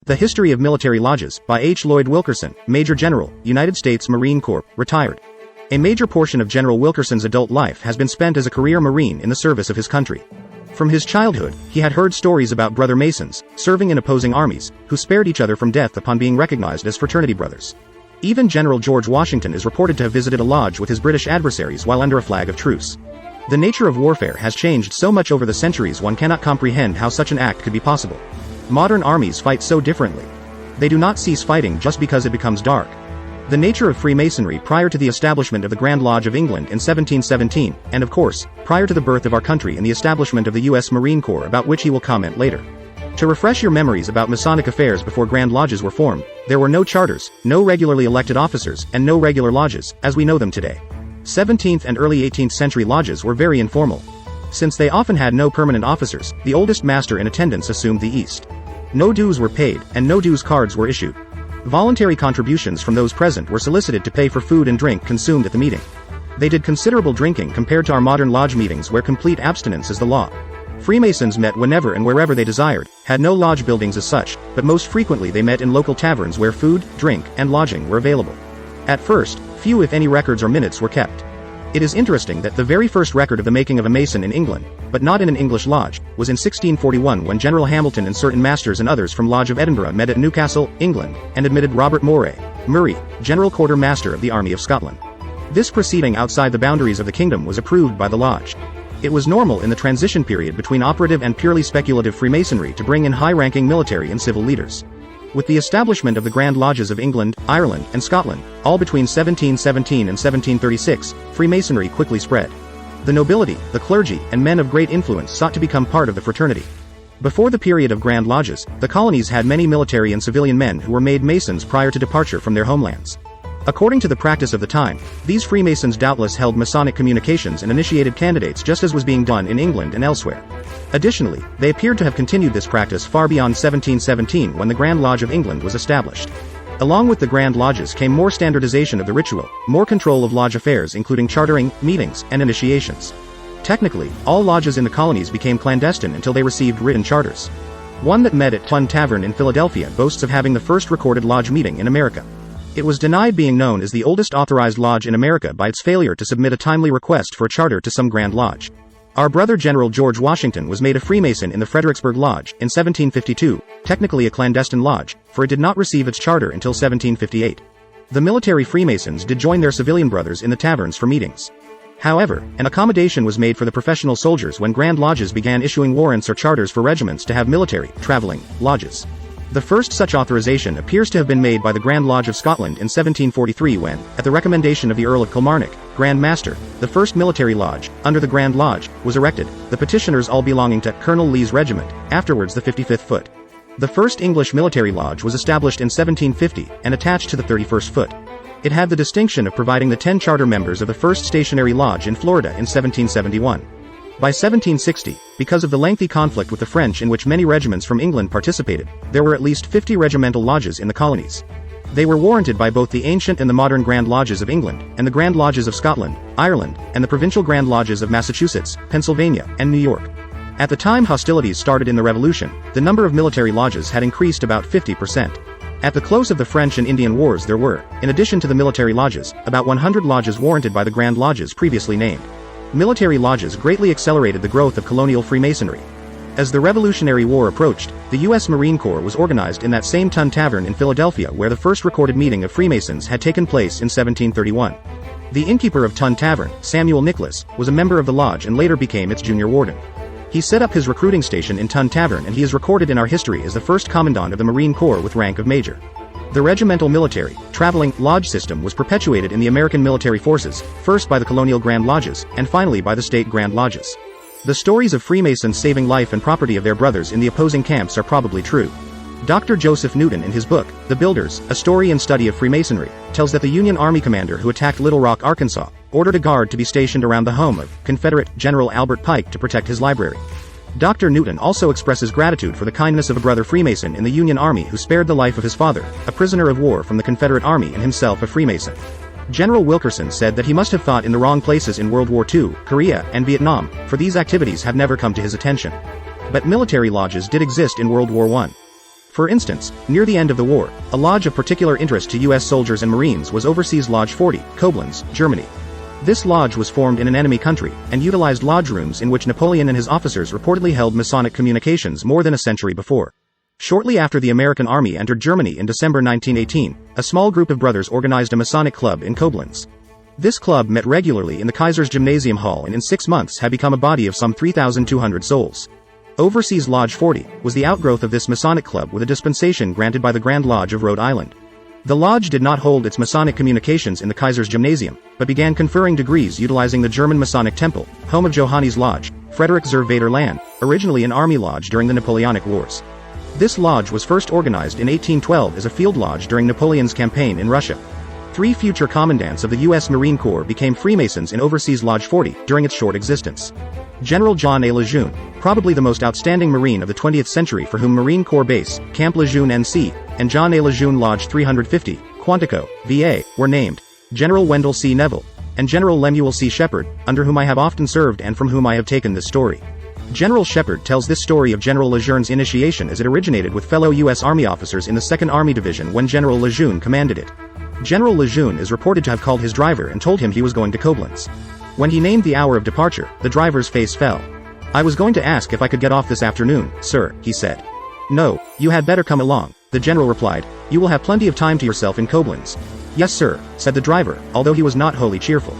The History of Military Lodges, by H. Lloyd Wilkerson, Major General, United States Marine Corps, retired. A major portion of General Wilkerson's adult life has been spent as a career Marine in the service of his country. From his childhood, he had heard stories about brother Masons, serving in opposing armies, who spared each other from death upon being recognized as fraternity brothers. Even General George Washington is reported to have visited a lodge with his British adversaries while under a flag of truce. The nature of warfare has changed so much over the centuries one cannot comprehend how such an act could be possible. Modern armies fight so differently. They do not cease fighting just because it becomes dark. The nature of Freemasonry prior to the establishment of the Grand Lodge of England in 1717, and of course, prior to the birth of our country and the establishment of the U.S. Marine Corps, about which he will comment later. To refresh your memories about Masonic affairs before Grand Lodges were formed, there were no charters, no regularly elected officers, and no regular lodges, as we know them today. 17th and early 18th century lodges were very informal. Since they often had no permanent officers, the oldest master in attendance assumed the East. No dues were paid, and no dues cards were issued. Voluntary contributions from those present were solicited to pay for food and drink consumed at the meeting. They did considerable drinking compared to our modern lodge meetings where complete abstinence is the law. Freemasons met whenever and wherever they desired, had no lodge buildings as such, but most frequently they met in local taverns where food, drink, and lodging were available. At first, few if any records or minutes were kept. It is interesting that the very first record of the making of a Mason in England, but not in an English lodge, was in 1641 when General Hamilton and certain masters and others from Lodge of Edinburgh met at Newcastle, England, and admitted Robert Murray, General Quarter Master of the Army of Scotland. This proceeding outside the boundaries of the kingdom was approved by the lodge. It was normal in the transition period between operative and purely speculative Freemasonry to bring in high-ranking military and civil leaders. With the establishment of the Grand Lodges of England, Ireland, and Scotland, all between 1717 and 1736, Freemasonry quickly spread. The nobility, the clergy, and men of great influence sought to become part of the fraternity. Before the period of Grand Lodges, the colonies had many military and civilian men who were made Masons prior to departure from their homelands. According to the practice of the time, these Freemasons doubtless held Masonic communications and initiated candidates just as was being done in England and elsewhere. Additionally, they appeared to have continued this practice far beyond 1717 when the Grand Lodge of England was established. Along with the Grand Lodges came more standardization of the ritual, more control of lodge affairs including chartering, meetings, and initiations. Technically, all lodges in the colonies became clandestine until they received written charters. One that met at Tun Tavern in Philadelphia boasts of having the first recorded lodge meeting in America. It was denied being known as the oldest authorized lodge in America by its failure to submit a timely request for a charter to some Grand Lodge. Our brother General George Washington was made a Freemason in the Fredericksburg Lodge in 1752, technically a clandestine lodge, for it did not receive its charter until 1758. The military Freemasons did join their civilian brothers in the taverns for meetings. However, an accommodation was made for the professional soldiers when Grand Lodges began issuing warrants or charters for regiments to have military, traveling, lodges. The first such authorization appears to have been made by the Grand Lodge of Scotland in 1743 when, at the recommendation of the Earl of Kilmarnock, Grand Master, the first military lodge, under the Grand Lodge, was erected, the petitioners all belonging to Colonel Lee's regiment, afterwards the 55th Foot. The first English military lodge was established in 1750 and attached to the 31st Foot. It had the distinction of providing the 10 charter members of the first stationary lodge in Florida in 1771. By 1760, because of the lengthy conflict with the French in which many regiments from England participated, there were at least 50 regimental lodges in the colonies. They were warranted by both the ancient and the modern Grand Lodges of England, and the Grand Lodges of Scotland, Ireland, and the provincial Grand Lodges of Massachusetts, Pennsylvania, and New York. At the time hostilities started in the Revolution, the number of military lodges had increased about 50%. At the close of the French and Indian Wars there were, in addition to the military lodges, about 100 lodges warranted by the Grand Lodges previously named. Military lodges greatly accelerated the growth of colonial Freemasonry. As the Revolutionary War approached, the U.S. Marine Corps was organized in that same Tun Tavern in Philadelphia where the first recorded meeting of Freemasons had taken place in 1731. The innkeeper of Tun Tavern, Samuel Nicholas, was a member of the lodge and later became its junior warden. He set up his recruiting station in Tun Tavern and he is recorded in our history as the first commandant of the Marine Corps with rank of major. The regimental military, traveling, lodge system was perpetuated in the American military forces, first by the colonial Grand Lodges, and finally by the state Grand Lodges. The stories of Freemasons saving life and property of their brothers in the opposing camps are probably true. Dr. Joseph Newton in his book, The Builders, A Story and Study of Freemasonry, tells that the Union Army commander who attacked Little Rock, Arkansas, ordered a guard to be stationed around the home of Confederate General Albert Pike to protect his library. Dr. Newton also expresses gratitude for the kindness of a brother Freemason in the Union Army who spared the life of his father, a prisoner of war from the Confederate Army and himself a Freemason. General Wilkerson said that he must have thought in the wrong places in World War II, Korea, and Vietnam, for these activities have never come to his attention. But military lodges did exist in World War I. For instance, near the end of the war, a lodge of particular interest to U.S. soldiers and Marines was Overseas Lodge 40, Koblenz, Germany. This lodge was formed in an enemy country, and utilized lodge rooms in which Napoleon and his officers reportedly held Masonic communications more than a century before. Shortly after the American Army entered Germany in December 1918, a small group of brothers organized a Masonic club in Koblenz. This club met regularly in the Kaiser's Gymnasium Hall and in 6 months had become a body of some 3,200 souls. Overseas Lodge 40 was the outgrowth of this Masonic club with a dispensation granted by the Grand Lodge of Rhode Island. The lodge did not hold its Masonic communications in the Kaiser's Gymnasium, but began conferring degrees utilizing the German Masonic Temple, home of Johannes Lodge, Frederick zur Vaterland, originally an army lodge during the Napoleonic Wars. This lodge was first organized in 1812 as a field lodge during Napoleon's campaign in Russia. 3 future commandants of the U.S. Marine Corps became Freemasons in Overseas Lodge 40 during its short existence. General John A. Lejeune, probably the most outstanding Marine of the 20th century for whom Marine Corps Base, Camp Lejeune NC, and John A. Lejeune Lodge 350, Quantico, VA, were named, General Wendell C. Neville, and General Lemuel C. Shepard, under whom I have often served and from whom I have taken this story. General Shepard tells this story of General Lejeune's initiation as it originated with fellow U.S. Army officers in the 2nd Army Division when General Lejeune commanded it. General Lejeune is reported to have called his driver and told him he was going to Koblenz. When he named the hour of departure, the driver's face fell. "I was going to ask if I could get off this afternoon, sir," he said. "No, you had better come along," the general replied. "You will have plenty of time to yourself in Koblenz." "Yes, sir," said the driver, although he was not wholly cheerful.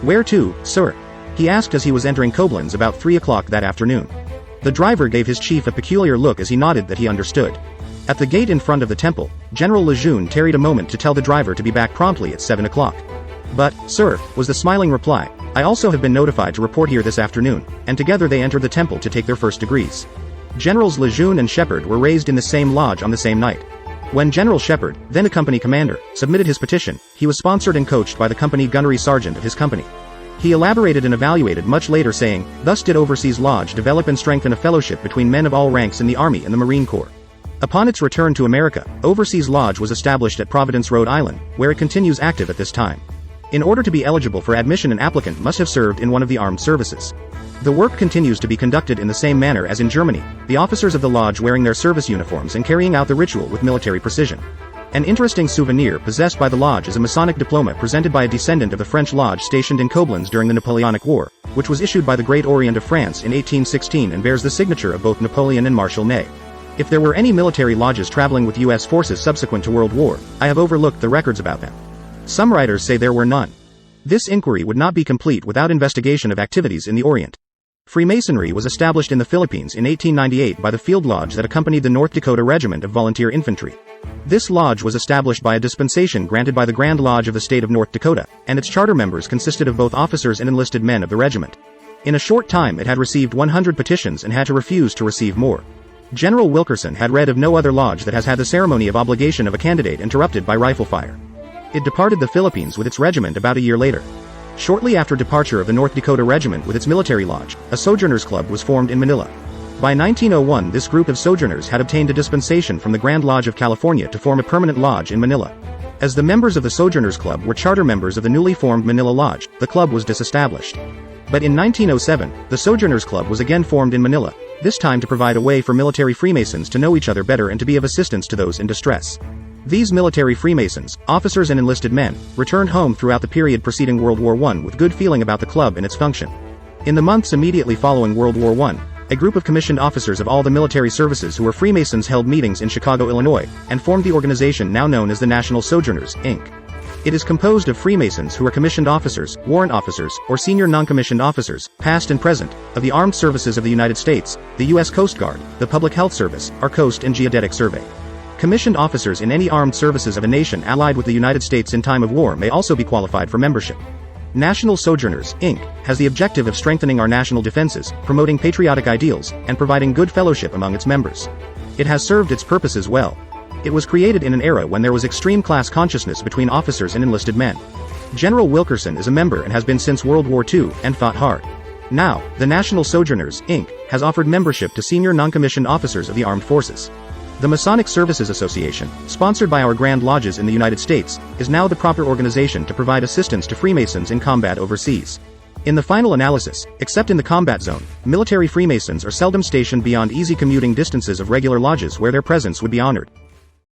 "Where to, sir?" he asked as he was entering Koblenz about 3 o'clock that afternoon. The driver gave his chief a peculiar look as he nodded that he understood. At the gate in front of the temple, General Lejeune tarried a moment to tell the driver to be back promptly at 7 o'clock. "But, sir," was the smiling reply, "I also have been notified to report here this afternoon," and together they entered the temple to take their first degrees. Generals Lejeune and Shepard were raised in the same lodge on the same night. When General Shepard, then a company commander, submitted his petition, he was sponsored and coached by the company gunnery sergeant of his company. He elaborated and evaluated much later saying, "Thus did Overseas Lodge develop and strengthen a fellowship between men of all ranks in the Army and the Marine Corps." Upon its return to America, Overseas Lodge was established at Providence, Rhode Island, where it continues active at this time. In order to be eligible for admission, an applicant must have served in one of the armed services. The work continues to be conducted in the same manner as in Germany, the officers of the lodge wearing their service uniforms and carrying out the ritual with military precision. An interesting souvenir possessed by the lodge is a Masonic diploma presented by a descendant of the French lodge stationed in Koblenz during the Napoleonic War, which was issued by the Great Orient of France in 1816 and bears the signature of both Napoleon and Marshal Ney. If there were any military lodges traveling with U.S. forces subsequent to World War, I have overlooked the records about them. Some writers say there were none. This inquiry would not be complete without investigation of activities in the Orient. Freemasonry was established in the Philippines in 1898 by the field lodge that accompanied the North Dakota Regiment of Volunteer Infantry. This lodge was established by a dispensation granted by the Grand Lodge of the state of North Dakota, and its charter members consisted of both officers and enlisted men of the regiment. In a short time it had received 100 petitions and had to refuse to receive more. General Wilkerson had read of no other lodge that has had the ceremony of obligation of a candidate interrupted by rifle fire. It departed the Philippines with its regiment about a year later. Shortly after departure of the North Dakota Regiment with its military lodge, a Sojourners Club was formed in Manila. By 1901 this group of sojourners had obtained a dispensation from the Grand Lodge of California to form a permanent lodge in Manila. As the members of the Sojourners Club were charter members of the newly formed Manila Lodge, the club was disestablished. But in 1907, the Sojourners Club was again formed in Manila, this time to provide a way for military Freemasons to know each other better and to be of assistance to those in distress. These military Freemasons, officers and enlisted men, returned home throughout the period preceding World War I with good feeling about the club and its function. In the months immediately following World War I, a group of commissioned officers of all the military services who were Freemasons held meetings in Chicago, Illinois, and formed the organization now known as the National Sojourners, Inc. It is composed of Freemasons who are commissioned officers, warrant officers, or senior non-commissioned officers, past and present, of the Armed Services of the United States, the U.S. Coast Guard, the Public Health Service, our Coast and Geodetic Survey. Commissioned officers in any armed services of a nation allied with the United States in time of war may also be qualified for membership. National Sojourners, Inc. has the objective of strengthening our national defenses, promoting patriotic ideals, and providing good fellowship among its members. It has served its purposes well. It was created in an era when there was extreme class consciousness between officers and enlisted men. General Wilkerson is a member and has been since World War II, and fought hard. Now, the National Sojourners, Inc. has offered membership to senior non-commissioned officers of the armed forces. The Masonic Services Association, sponsored by our Grand Lodges in the United States, is now the proper organization to provide assistance to Freemasons in combat overseas. In the final analysis, except in the combat zone, military Freemasons are seldom stationed beyond easy commuting distances of regular lodges where their presence would be honored.